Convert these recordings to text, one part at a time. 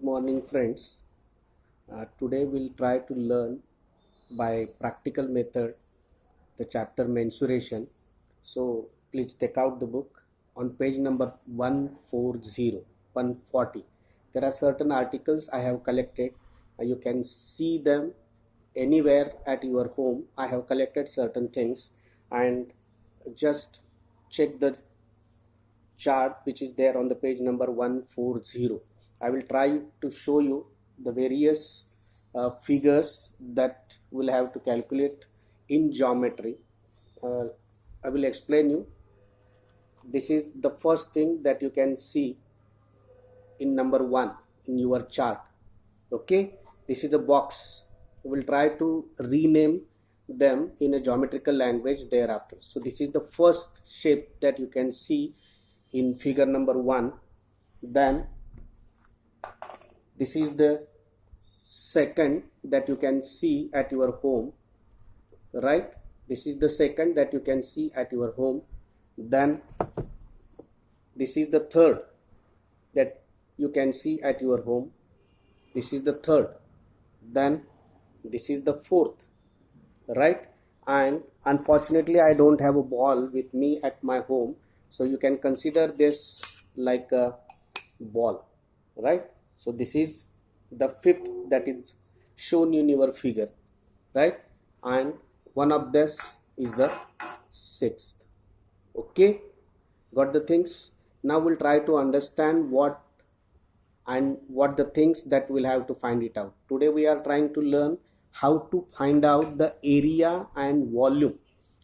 Good morning, friends. Today we'll try to learn by practical method the chapter mensuration. So please take out the book on page number 140, 140. There are certain articles I have collected. You can see them anywhere at your home. I have collected certain things and just check the chart which is there on the page number 140. I will try to show you the various figures that will have to calculate in geometry. I will explain you. This is the first thing that you can see in number 1 in your chart. Okay, this is a box. We will try to rename them in a geometrical language thereafter. So this is the first shape that you can see in figure number 1. Then this is the second that you can see at your home, right? This is the second that you can see at your home. Then this is the third that you can see at your home. This is the third. Then this is the fourth, right? And unfortunately I don't have a ball with me at my home, so you can consider this like a ball, right? So this is the fifth that is shown in your figure, right? And one of this is the sixth. Okay, got the things? Now we'll try to understand what the things that we'll have to find it out. Today we are trying to learn how to find out the area and volume.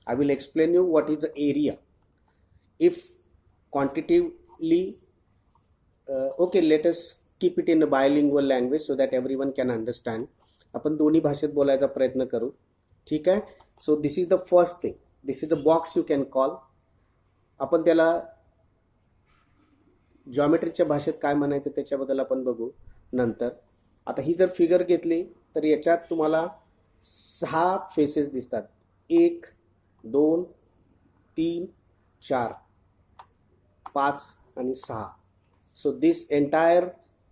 I will explain you what is the area. If quantitatively, okay, let us keep it in a bilingual language so that everyone can understand. आपण दोन्ही भाषेत बोलायचा प्रयत्न करू, ठीक आहे? So this is the first thing. This is the box you can call. आपण त्याला जॉमेट्रीच्या भाषेत काय म्हणायचं त्याच्याबद्दल आपण बघू नंतर. आता ही जर फिगर घेतली तर याच्यात तुम्हाला 6 फेसेस दिसतात. 1 2 3 4 5 आणि 6. So this entire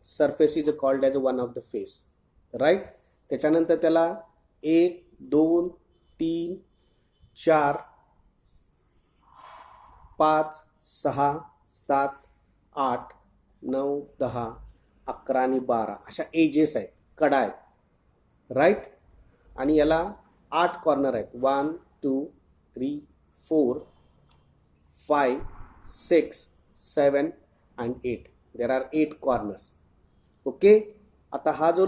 surface is called as one of the face, right? त्याच्यानंतर त्याला 1 2 3 4 5 6 7 8 9 10 11 आणि 12 अशा एजेस आहेत, कडा आहेत, राईट? आणि याला 8 कॉर्नर आहेत. 1 2 3 4 5 6 7 and 8. There are 8 corners. Okay, आता हा जो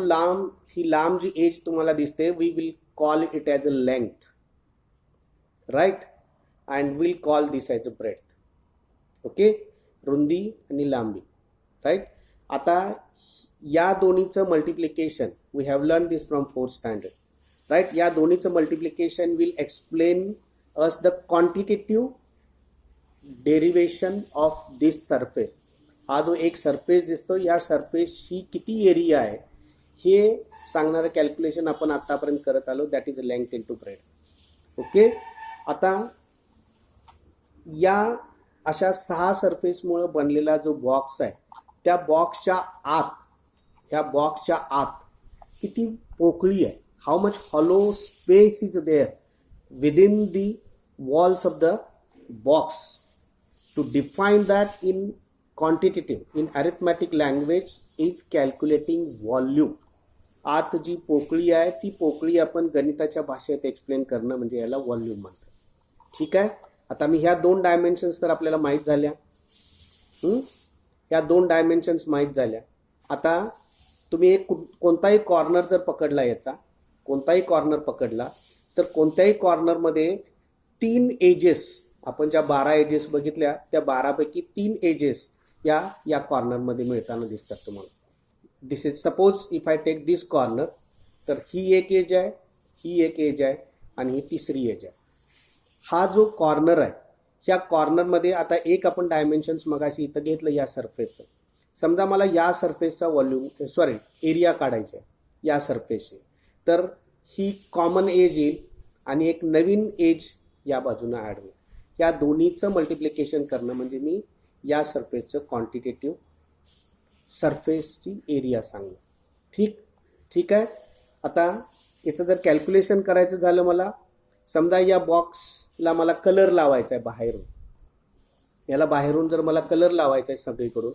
ही लांब जी एज तुम्हाला दिसते, we will call it as a length, right? And will call this as a breadth. Okay, रुंदी आणि लांबी, राईट? आता या दोन्हीचं multiplication, we have learn this from 4th standard, right? या दोन्हीचं multiplication will explain us the quantitative derivation of this surface. हा जो एक सरफेस दिसतो, या सरफेसची किती एरिया आहे हे सांगणारं कॅल्क्युलेशन आपण आतापर्यंत करत आलो. That is length into breadth. Okay, आता या अशा 6 सरफेसमुळे बनलेला जो बॉक्स आहे, त्या बॉक्सच्या आत किती पोकळी आहे, how much hollow space is there within the walls of the box. To define that in quantitative, in arithmetic language, is calculating volume. आत जी पोकळी आहे ती पोकळी आपण गणिताच्या भाषेत एक्सप्लेन करणं म्हणजे याला व्हॉल्यूम म्हणतात, ठीक आहे? आता मी ह्या 2 डायमेन्शन्स तर आपल्याला माहीत झाल्या. ह्या 2 डायमेन्शन्स माहीत झाल्या. आता तुम्ही एक कोणताही कॉर्नर जर पकडला, याचा कोणताही कॉर्नर पकडला तर कोणत्याही कॉर्नरमध्ये 3 एजेस, आपण ज्या 12 एजेस बघितल्या त्या 12 पैकी 3 एजेस या कॉर्नरमध्ये मिळताना दिसतात तुम्हाला. This is suppose if I take this corner, तर ही एक एज आहे, ही एक एज आहे आणि ही तिसरी एज आहे. हा जो कॉर्नर आहे, ह्या कॉर्नरमध्ये आता एक आपण डायमेन्शन्स मगाशी इथं घेतलं या सरफेसचं. समजा मला या सरफेसचा व्हॉल्यूम एरिया काढायचा आहे या सरफेसचे, तर ही कॉमन एज येईल आणि एक नवीन एज या बाजूला ॲड होईल. या दोन्हीचं मल्टिप्लिकेशन करणं म्हणजे मी या सरफेसचं क्वांटिटेटिव्ह सरफेसची एरिया सांगणं. ठीक आहे. आता याचं जर कॅल्क्युलेशन करायचं झालं, मला समजा या बॉक्सला मला कलर लावायचा आहे बाहेरून, याला बाहेरून जर मला कलर लावायचा आहे सगळीकडून,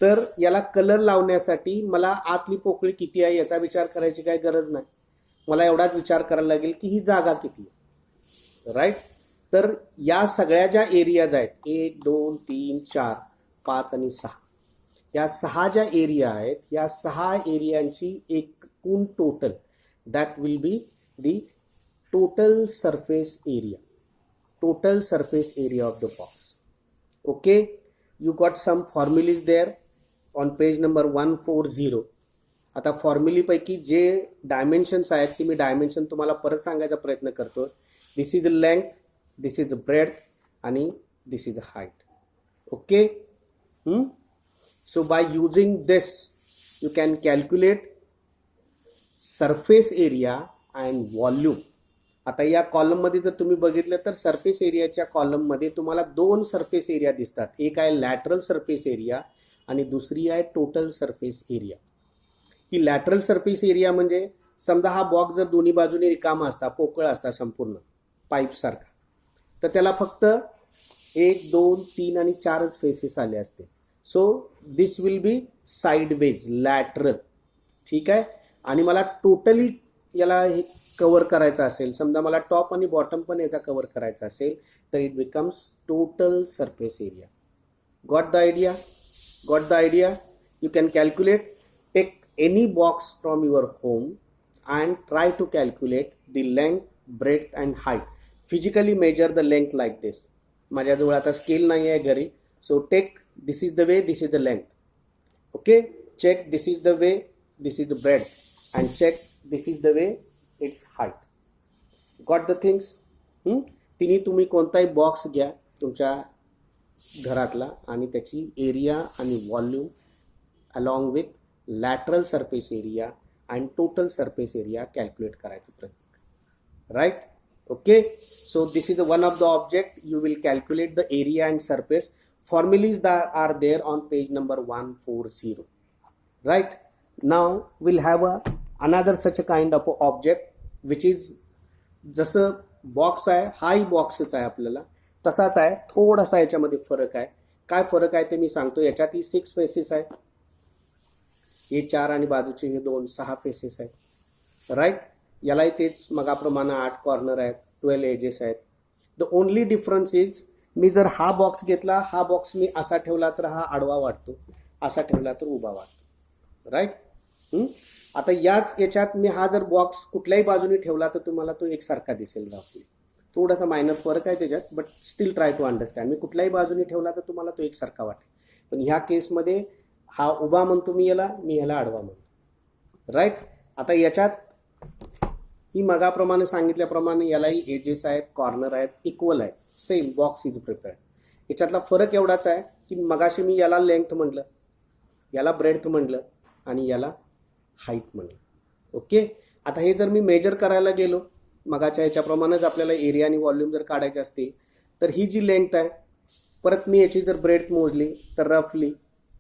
तर याला कलर लावण्यासाठी मला आतली पोकळी किती आहे याचा विचार करायची काही गरज नाही. मला एवढाच विचार करायला लागेल की ही जागा किती आहे. राईट. तर या सगळ्या ज्या एरियाज आहेत 1 2 3 4 5 आणि 6, या 6 ज्या एरिया आहेत, या 6 एरियांची एकूण total, that will be the total surface area. Total surface area of the box. Okay. You got some formulae there on page number 140. आता फॉर्म्युलीपैकी जे डायमेन्शन्स आहेत ती मी डायमेन्शन तुम्हाला परत सांगायचा प्रयत्न करतो. This is the length, this is the breadth आणि this is the height. Okay. So by using this you can calculate surface area and volume. आता या कॉलममध्ये जर तुम्ही बघितलं तर सरफेस एरियाच्या कॉलममध्ये तुम्हाला 2 सरफेस एरिया दिसतात. एक आहे लॅटरल सरफेस एरिया आणि दुसरी आहे टोटल सरफेस एरिया. ही लॅटरल सरफेस एरिया म्हणजे समजा हा बॉक्स जर दोन्ही बाजूने रिकामा असता, पोकळ असता संपूर्ण पाईप सारखा, तर त्याला फक्त 1 2 3 आणि 4च फेसेस आले असते. So this will be sideways lateral. ठीक आहे. आणि मला टोटली याला हे कव्हर करायचं असेल, समजा मला टॉप आणि बॉटम पण याचा कव्हर करायचा असेल, तर it becomes total surface area. Got the idea? Got the idea? You can calculate, take any box from your home and try to calculate the length, breadth and height. Physically measure the length like this. माझ्याजवळ आता scale नाही आहे घरी. So take, this is the way, this is the length. Okay. Check, this is the way, this is the breadth, and check, this is the way, its height. Got the things? तिन्ही तुम्ही कोणताही box घ्या तुमच्या घरातला आणि त्याची area आणि volume along with lateral surface area and total surface area calculate करायचा प्रयत्न. Right. Okay. So this is one of the object. You will calculate the area and surface. Formulae are there on page number 140. Right. Now will have another such a kind of object which is, जसं box आहे हाही बॉक्सच आहे आपल्याला, तसाच आहे. थोडासा याच्यामध्ये फरक आहे. काय फरक आहे ते मी सांगतो. याच्यात ही 6 फेसेस आहेत, हे 4 आणि बाजूचे हे 2 6 फेसेस आहेत. राईट. यालाही तेच मगाप्रमाणे 8 कॉर्नर आहेत, 12 एजेस आहेत. द ओनली डिफरन्स इज, मी जर हा बॉक्स घेतला, हा बॉक्स मी असा ठेवला तर हा आडवा वाटतो, असा ठेवला तर उभा वाटतो. राईट. आता याच्यात मी हा जर बॉक्स कुठल्याही बाजूने ठेवला तर तुम्हाला तो एकसारखा दिसेल. राफली थोडासा मायनर फरक आहे त्याच्यात, but still try to understand. मी कुठल्याही बाजूने ठेवला तर तुम्हाला तो एकसारखा वाटेल. पण ह्या केसमध्ये हा उभा म्हणतो मी याला, मी ह्याला आडवा म्हणतो. राईट. आता याच्यात ही मगाप्रमाणे सांगितल्याप्रमाणे यालाही एजेस आहेत, कॉर्नर आहेत, इक्वल आहेत. Same box is prepared. याच्यातला फरक एवढाच आहे की मगाशी मी याला लेंथ म्हटलं, याला ब्रेड्थ म्हटलं आणि याला हाईट म्हटलं. ओके. आता हे जर मी मेजर करायला गेलो, मगाच्या ह्याच्याप्रमाणेच आपल्याला एरिया आणि व्हॉल्यूम जर काढायचे असतील, तर ही जी लेंथ आहे, परत मी याची जर ब्रेड्थ मोजली तर रफली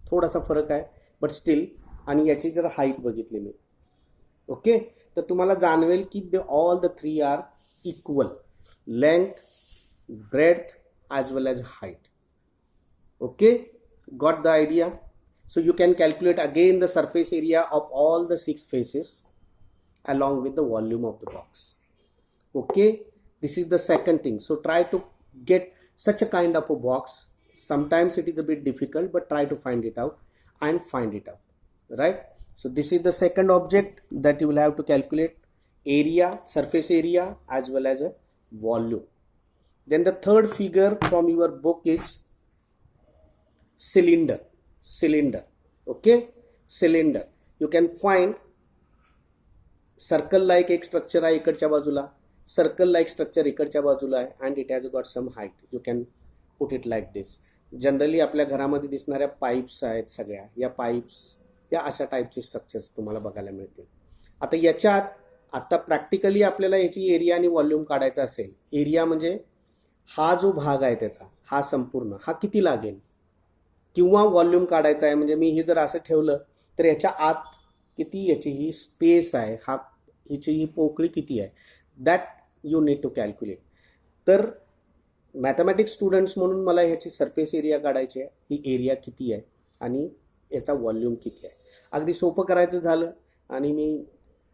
थोडासा फरक आहे, बट स्टील. आणि याची जर हाईट बघितली मी, ओके, तर तुम्हाला जाणवेल की all the 3 are equal. Length, breadth as well as height. Okay. Got the idea? So you can calculate again the surface area of all the 6 faces along with the volume of the box. Okay, this is the second thing. So try to get such a kind of a box. Sometimes it is a bit difficult, but try to find it out and find it out. Right? So this is the second object that you will have to calculate: area, surface area as well as a volume. Then the third figure from your book is cylinder. Okay, cylinder. You can find circle like एक structure आहे इकडच्या बाजूला, circle like structure इकडच्या बाजूला आहे, and it has got some height. You can put it like this. Generally आपल्या घरामध्ये दिसणाऱ्या पाईप्स आहेत सगळ्या, या पाईप्स या अशा टाईपचे स्ट्रक्चर्स तुम्हाला बघायला मिळतील. आता याच्यात आता प्रॅक्टिकली आपल्याला याची एरिया आणि व्हॉल्यूम काढायचा असेल. एरिया म्हणजे हा जो भाग आहे त्याचा, हा संपूर्ण, हा किती लागेल, किंवा व्हॉल्यूम काढायचा आहे, म्हणजे मी हे जर असं ठेवलं तर याच्या आत किती याची ही स्पेस आहे, हिची ही पोकळी किती आहे, that you need to calculate. तर मॅथमॅटिक्स स्टुडंट्स म्हणून मला ह्याची सरफेस एरिया काढायची आहे, ही एरिया किती आहे आणि याचा व्हॉल्यूम किती आहे. अगदी सोपं करायचं झालं आणि मी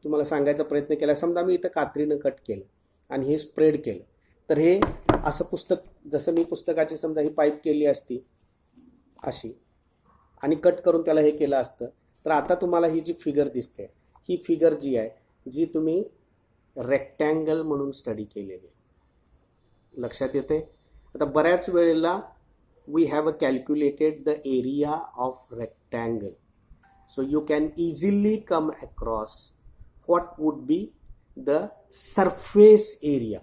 तुम्हाला सांगायचा प्रयत्न केला. समजा मी इथं कात्रीनं कट केलं आणि हे स्प्रेड केलं, तर हे असं पुस्तक, जसं मी पुस्तकाची समजा ही पाईप केली असती अशी आणि कट करून त्याला हे केलं असतं, तर आता तुम्हाला ही जी फिगर दिसते, ही फिगर जी आहे, जी तुम्ही रेक्टँगल म्हणून स्टडी केलेली आहे. लक्षात येते. आता बऱ्याच वेळेला we have calculated the area of rectangle, so you can easily come across what would be the surface area.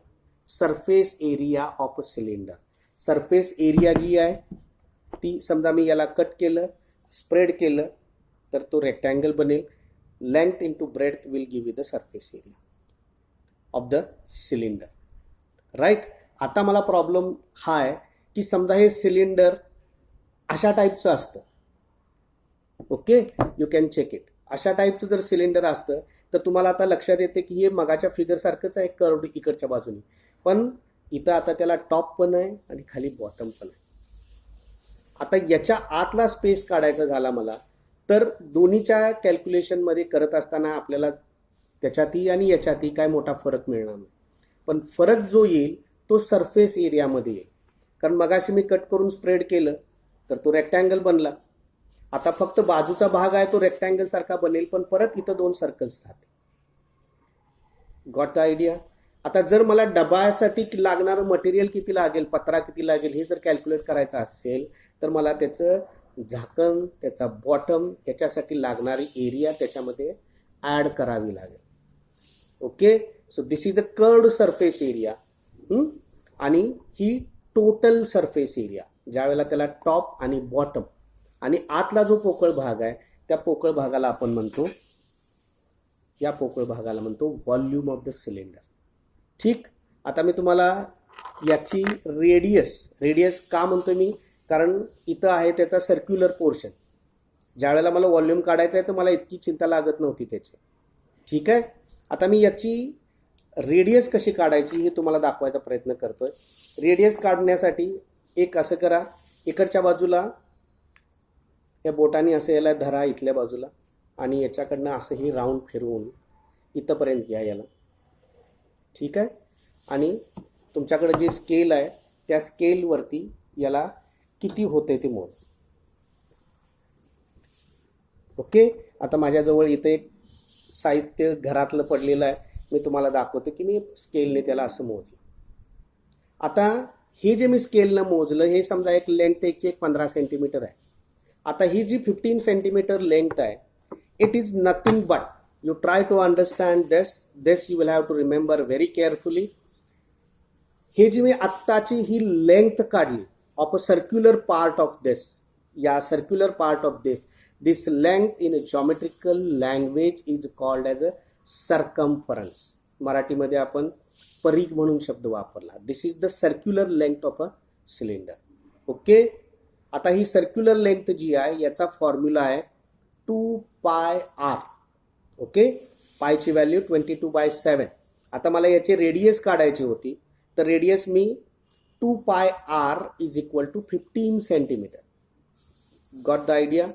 Surface area of a cylinder. Surface area जी आहे ती, समजा मी याला कट केलं, स्प्रेड केलं, तर तो रेक्टँगल बनेल. Length into breadth will give you the surface area of the cylinder. Right. आता मला प्रॉब्लेम हा आहे की समजा हे सिलेंडर अशा टाईपचं असतं. Okay, you can check it. अशा टाईपचं जर सिलेंडर असतं तर तुम्हाला आता लक्षात येते की हे मगाच्या फिगर सारखंच आहे, कर्व्ड इकडच्या बाजूने, पण इथं आता त्याला टॉप पण आहे आणि खाली बॉटम पण आहे. आता याच्या आतला स्पेस काढायचा झाला मला, तर दोन्हीच्या कॅल्क्युलेशनमध्ये करत असताना आपल्याला त्याच्यातही आणि याच्यातही काय मोठा फरक मिळणार नाही, पण फरक जो येईल तो सरफेस एरियामध्ये येईल. कारण मगाशी मी कट करून स्प्रेड केलं तर तो रेक्टँगल बनला. आता फक्त बाजूचा भाग आहे तो रेक्टँगल सारखा बनेल, पण परत इथं दोन सर्कल्स राहते. Got the idea. आता जर मला डबासाठी लागणारं मटेरियल किती लागेल, पत्रा किती लागेल, हे जर कॅल्क्युलेट करायचं असेल तर मला त्याचं झाकण, त्याचा बॉटम, याच्यासाठी लागणारी एरिया त्याच्यामध्ये ऍड करावी लागेल. Okay, so this is a curved surface area. आणि ही टोटल सरफेस एरिया, ज्यावेळेला त्याला टॉप आणि बॉटम आणि आतला जो पोकळ भाग आहे, त्या पोकळ भागाला आपण म्हणतो, या पोकळ भागाला म्हणतो व्हॉल्यूम ऑफ द सिलेंडर. ठीक. आता मी तुम्हाला याची रेडियस का म्हणतोय मी, कारण इथं आहे त्याचा सर्क्युलर पोर्शन. ज्या वेळेला मला व्हॉल्यूम काढायचं आहे तर मला इतकी चिंता लागत नव्हती त्याची. ठीक आहे. आता मी याची रेडियस कशी काढायची हे तुम्हाला दाखवायचा प्रयत्न करतोय. रेडियस काढण्यासाठी एक असं करा, इकडच्या बाजूला या बोटाने असं याला धरा इथल्या बाजूला आणि याच्याकडनं असं ही राऊंड फिरवून इथंपर्यंत घ्या याला. ठीक आहे. आणि तुमच्याकडे जे स्केल आहे त्या स्केलवरती याला किती होते ते मोज. ओके. आता माझ्याजवळ इथे एक साहित्य घरातलं पडलेलं आहे, मी तुम्हाला दाखवतो की मी स्केलने त्याला असं मोजलं. आता हे जे मी स्केलनं मोजलं, हे समजा एक लेंथ एक 15 सेंटीमीटर आहे. आता ही जी 15 सेंटीमीटर लेंथ आहे, it is nothing but, you try to understand this you will have to remember very carefully. हे जी मी आत्ताची ही लेंथ काढली of a circular part of this, या circular part of this length in a geometrical language is called as a circumference. मराठीमध्ये आपण परिघ म्हणून शब्द वापरला. This is the circular length of a cylinder. Okay. आता ही सर्क्युलर लेंथ जी आहे याचा फॉर्म्युला आहे 2πr. ओके. पायची व्हॅल्यू 22/7. आता मला याची रेडियस काढायची होती, तर रेडियस मी 2πr is equal to 15 centimetre. Got the idea.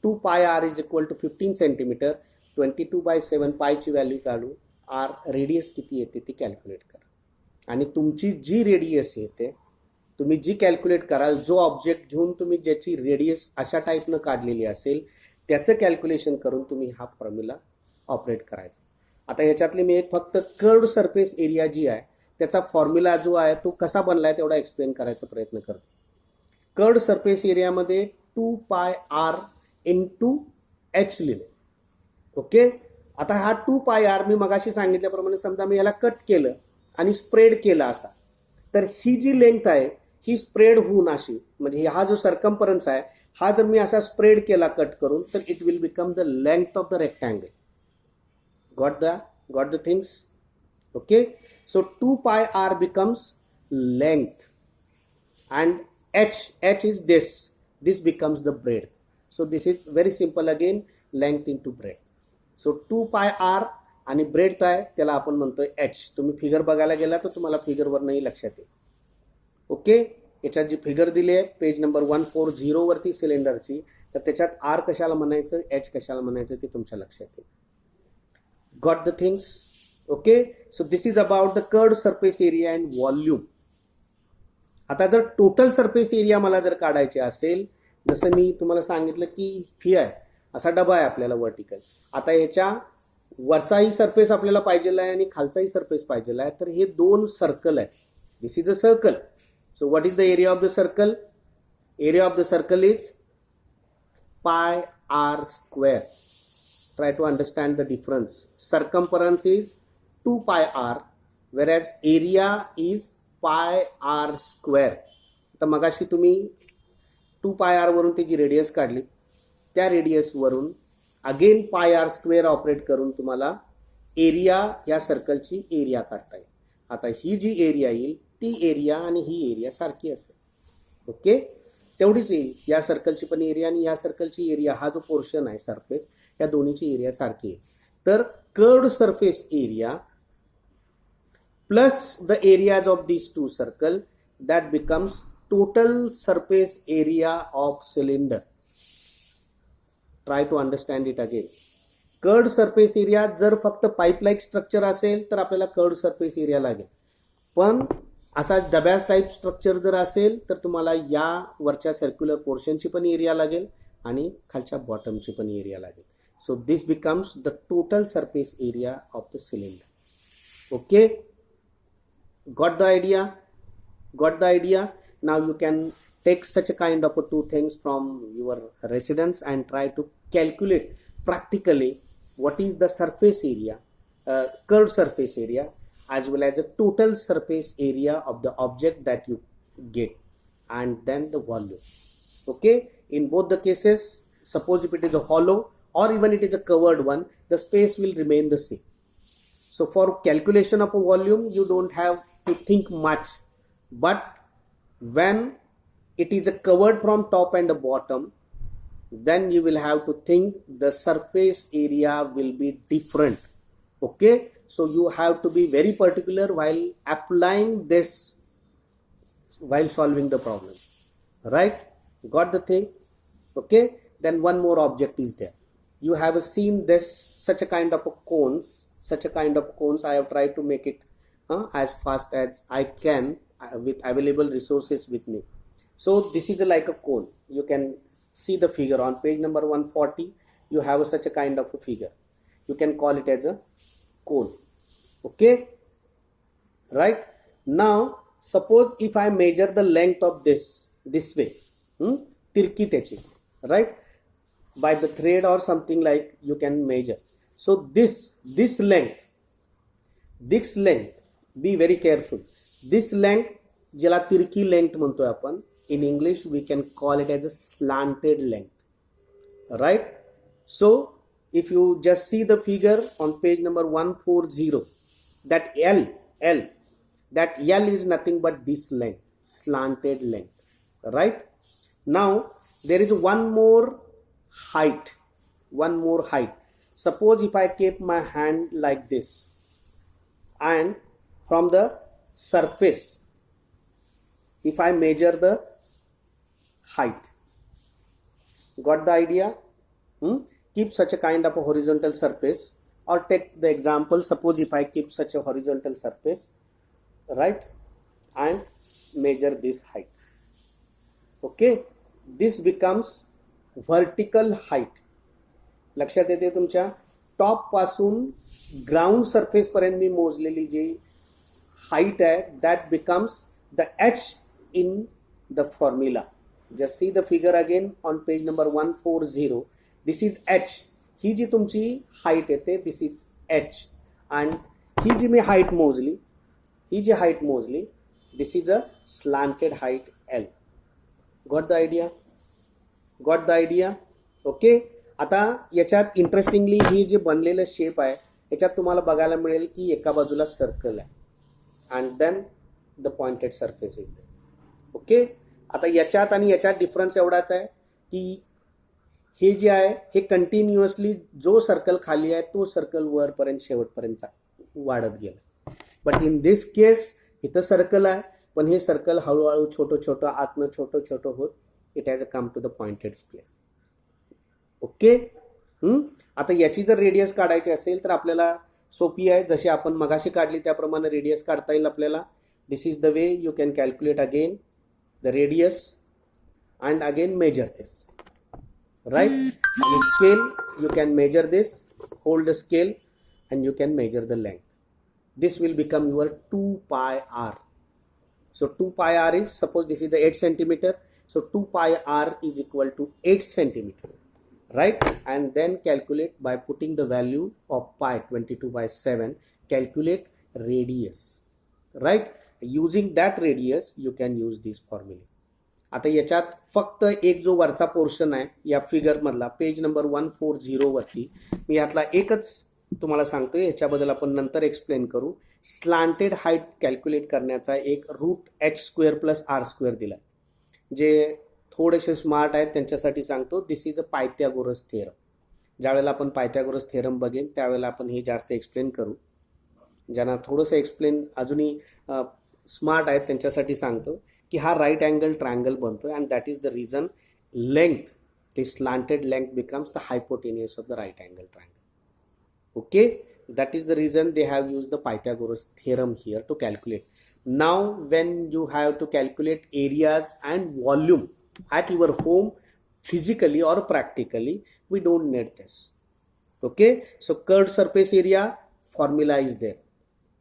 2πr is equal to 15 centimetre. 22/7 पायची व्हॅल्यू काढू, आर रेडियस किती येते ती कॅल्क्युलेट करा. आणि तुमची जी रेडियस येते, तुम्ही जी कॅल्क्युलेट कराल, जो ऑब्जेक्ट घेऊन तुम्ही ज्याची रेडियस अशा टाईपनं काढलेली असेल त्याचं कॅल्क्युलेशन करून तुम्ही हा फॉर्म्युला ऑपरेट करायचा. आता ह्याच्यातली मी एक फक्त कर्व्ड सरफेस एरिया जी आहे त्याचा फॉर्म्युला जो आहे तो कसा बनलाय तेवढा एक्सप्लेन करायचा प्रयत्न करतो. कर्व्ड सरफेस एरियामध्ये 2πr इंटू h लिहिले. ओके. आता हा 2πr मी मगाशी सांगितल्याप्रमाणे समजा मी याला कट केलं आणि स्प्रेड केला असा, तर ही जी लेंथ आहे ही स्प्रेड होऊन अशी, म्हणजे हा जो सर्कम्फरन्स आहे हा जर मी असा स्प्रेड केला कट करून, तर it will become the length of the rectangle. Got the things. Okay. So 2πr becomes length and h is this. this becomes the breadth. So this is very simple again, length into breadth. So 2 pi r आणि breadth आहे त्याला आपण म्हणतोय h. तुम्ही figure बघायला गेला तर तुम्हाला फिगरवर नाही लक्षात येईल. ओके, याच्यात जी फिगर दिली आहे पेज नंबर 140 वरती सिलेंडरची, तर त्याच्यात r कशाला म्हणायचं, h कशाला म्हणायचं ते तुमच्या लक्षात येईल. Got the things? Okay, so this is about the curved surface area and volume. आता जर टोटल सरफेस एरिया मला जर काढायचे असेल, जसं मी तुम्हाला सांगितलं की फी आहे असा डबा आहे आपल्याला वर्टिकल. आता याच्या वरचाही सरफेस आपल्याला पाहिजेला आहे आणि खालचाही सरफेस पाहिजेला आहे. तर हे दोन सर्कल आहेत. This is a circle. So what is the area of the circle? Area of the circle is pi R square. Try to understand the difference. Circumference is 2 pi r whereas area is pi r square. तर मगाशी तुम्ही 2 pi r वरून त्याची radius काढली, त्या radius वरून again पाय R square operate करून तुम्हाला एरिया या सर्कलची एरिया काढता येईल. आता ही जी एरिया येईल ती एरिया आणि ही एरिया सारखी असेल. ओके, तेवढीच येईल. या सर्कलची पण एरिया आणि या सर्कलची एरिया, हा जो पोर्शन आहे सरफेस, या दोन्हीची एरिया सारखी येईल. तर curved surface area plus the areas of these two circle, that becomes total surface area of cylinder. Try to understand it again. Curved surface area जर फक्त पाईप लाईक स्ट्रक्चर असेल तर आपल्याला कर्व्ड सरफेस एरिया लागेल. पण असा डब्या type structure जर असेल तर तुम्हाला या वरच्या सर्क्युलर पोर्शनची पण एरिया लागेल आणि खालच्या बॉटमची पण एरिया लागेल. So this becomes the total surface area of the cylinder. Okay, got the idea? Got the idea? Now you can take such a kind of two things from your residence and try to calculate practically what is the surface area, curved surface area, as well as the total surface area of the object that you get, and then the volume. Okay, in both the cases, suppose if it is a hollow or even it is a covered one, the space will remain the same. So for calculation of a volume, you don't have to think much, but when it is a covered from top and the bottom, then you will have to think the surface area will be different. Okay, so you have to be very particular while applying this, while solving the problem. Right? Got the thing? Okay, then one more object is there. You have seen this, such a kind of a cones, such a kind of cones. I have tried to make it as fast as I can with available resources with me. So this is like a cone. You can see the figure on page number 140. You have such a kind of a figure. You can call it as a cone. Okay, right? Now suppose if I measure the length of this way, tirki techi, right, by the thread or something like, you can measure. So this length, be very careful. This length, ज्याला तिरकी length म्हणतोय आपण, in English we can call it as a slanted length, right? So if you just see the figure on page number 140, that that L is nothing but this length, slanted length, right? Now there is one more height. Suppose if I keep my hand like this, and from the surface, if I measure the height, got the idea? Keep such a kind of a horizontal surface, or take the example, suppose if I keep such a horizontal surface, right, and measure this height. Okay, this becomes vertical height. लक्षात येते तुमच्या? Top पासून ground surface पर्यंत मी मोजलेली जी height आहे, that becomes the H in the formula. Just see the figure again on page number 140. This is H. ही जी तुमची हाईट येते, दिस इज एच. अँड ही जी मी हाईट मोजली, this is a slanted height L. Got the idea? Okay, आता याच्यात इंटरेस्टिंगली ही जे बनलेलं शेप आहे याच्यात तुम्हाला बघायला मिळेल की एका बाजूला सर्कल आहे and then the pointed surface is there. Okay, आता याच्यात आणि याच्यात डिफरन्स एवढाच आहे की हे जे आहे हे कंटिन्युअसली जो सर्कल खाली आहे तो सर्कल वरपर्यंत शेवटपर्यंत वाढत गेला. बट इन दिस केस इथं सर्कल आहे पण हे सर्कल हळूहळू छोटं छोटं आतनं छोटं छोटं होत it has a come to the pointed place. Okay. आता याची जर रेडियस काढायची असेल तर आपल्याला सोपी आहे, जशी आपण मगाशी काढली त्याप्रमाणे रेडियस काढता येईल आपल्याला. This is the way you can calculate again the radius and again measure this. Right? On a scale, you can measure this, hold the scale, and you can measure the length. This will become your 2 pi r. So 2 pi r is, suppose this is the 8 centimeter. So 2 pi r is equal to 8 centimeter. Right? And then calculate by putting the value of pi 22/7. Calculate radius. Right? Using that radius, you can use this formula. आता याच्यात फक्त एक जो वरचा portion आहे या figure मधला page number 140 वरती मी यातला एकच तुम्हाला सांगतोय, याच्याबद्दल आपण नंतर एक्सप्लेन करू. स्लांटेड हाईट कॅल्क्युलेट करण्याचा एक √h² + r² दिलाय. जे थोडेसे स्मार्ट आहेत त्यांच्यासाठी सांगतो, दिस इज अ पायथागोरस थेरम. ज्यावेळेला आपण पायथागोरस थेरम बघेन त्यावेळेला आपण हे जास्त एक्सप्लेन करू. ज्यांना थोडंसं एक्सप्लेन अजूनही स्मार्ट आहेत त्यांच्यासाठी सांगतो की हा राईट अँगल ट्रायंगल बनतोय and that is the reason length, the slanted length becomes the hypotenuse of the right angle triangle. Okay, that is the reason they have used the Pythagoras theorem here to calculate. Now when you have to calculate areas and volume at your home physically or practically, we don't need this. Okay, so curved surface area formula is there.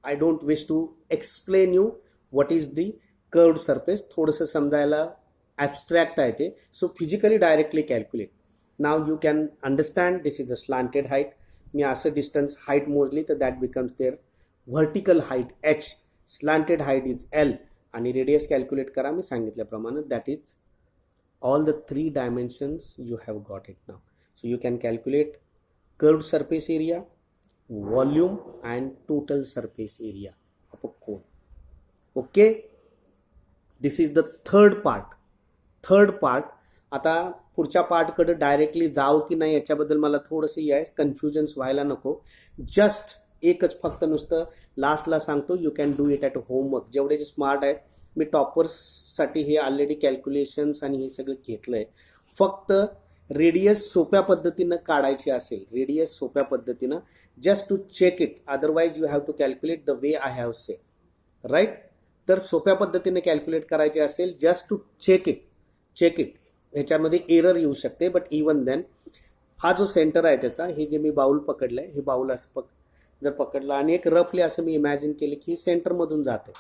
I don't wish to explain you what is the curved surface, थोडंसं समजायला abstract आहे ते. So physically directly calculate. Now you can understand this is a slanted height. मी असं distance height मोजली तर that becomes their vertical height h, slanted height is l आणि radius calculate करा मी सांगितल्याप्रमाणे. That is all the 3 dimensions you have got it now. So you can calculate curved surface area, volume and total surface area of a cone. Okay, this is the third part. आता पुढच्या पार्टकडे directly जावं की नाही याच्याबद्दल मला थोडंसं आहे, confusions व्हायला नको. जस्ट एकच फक्त नुसतं लास्टला सांगतो, you can do it at homework. जेवढे जे स्मार्ट आहेत मी टॉपर्ससाठी हे ऑलरेडी कॅल्क्युलेशन्स आणि हे सगळं घेतलंय. फक्त रेडियस सोप्या पद्धतीनं काढायची असेल, रेडियस सोप्या पद्धतीनं, just to check it. Otherwise you have to calculate the way I have say. Right? तर सोप्या पद्धतीने कॅल्क्युलेट करायचे असेल, जस्ट टू चेक इट. ह्याच्यामध्ये एरर येऊ शकते, बट इवन देन हा जो सेंटर आहे त्याचा, हे जे मी बाउल पकडलंय, हे बाउल असं जर पकडलं आणि एक रफली असं मी इमॅजिन केलं की सेंटरमधून जाते,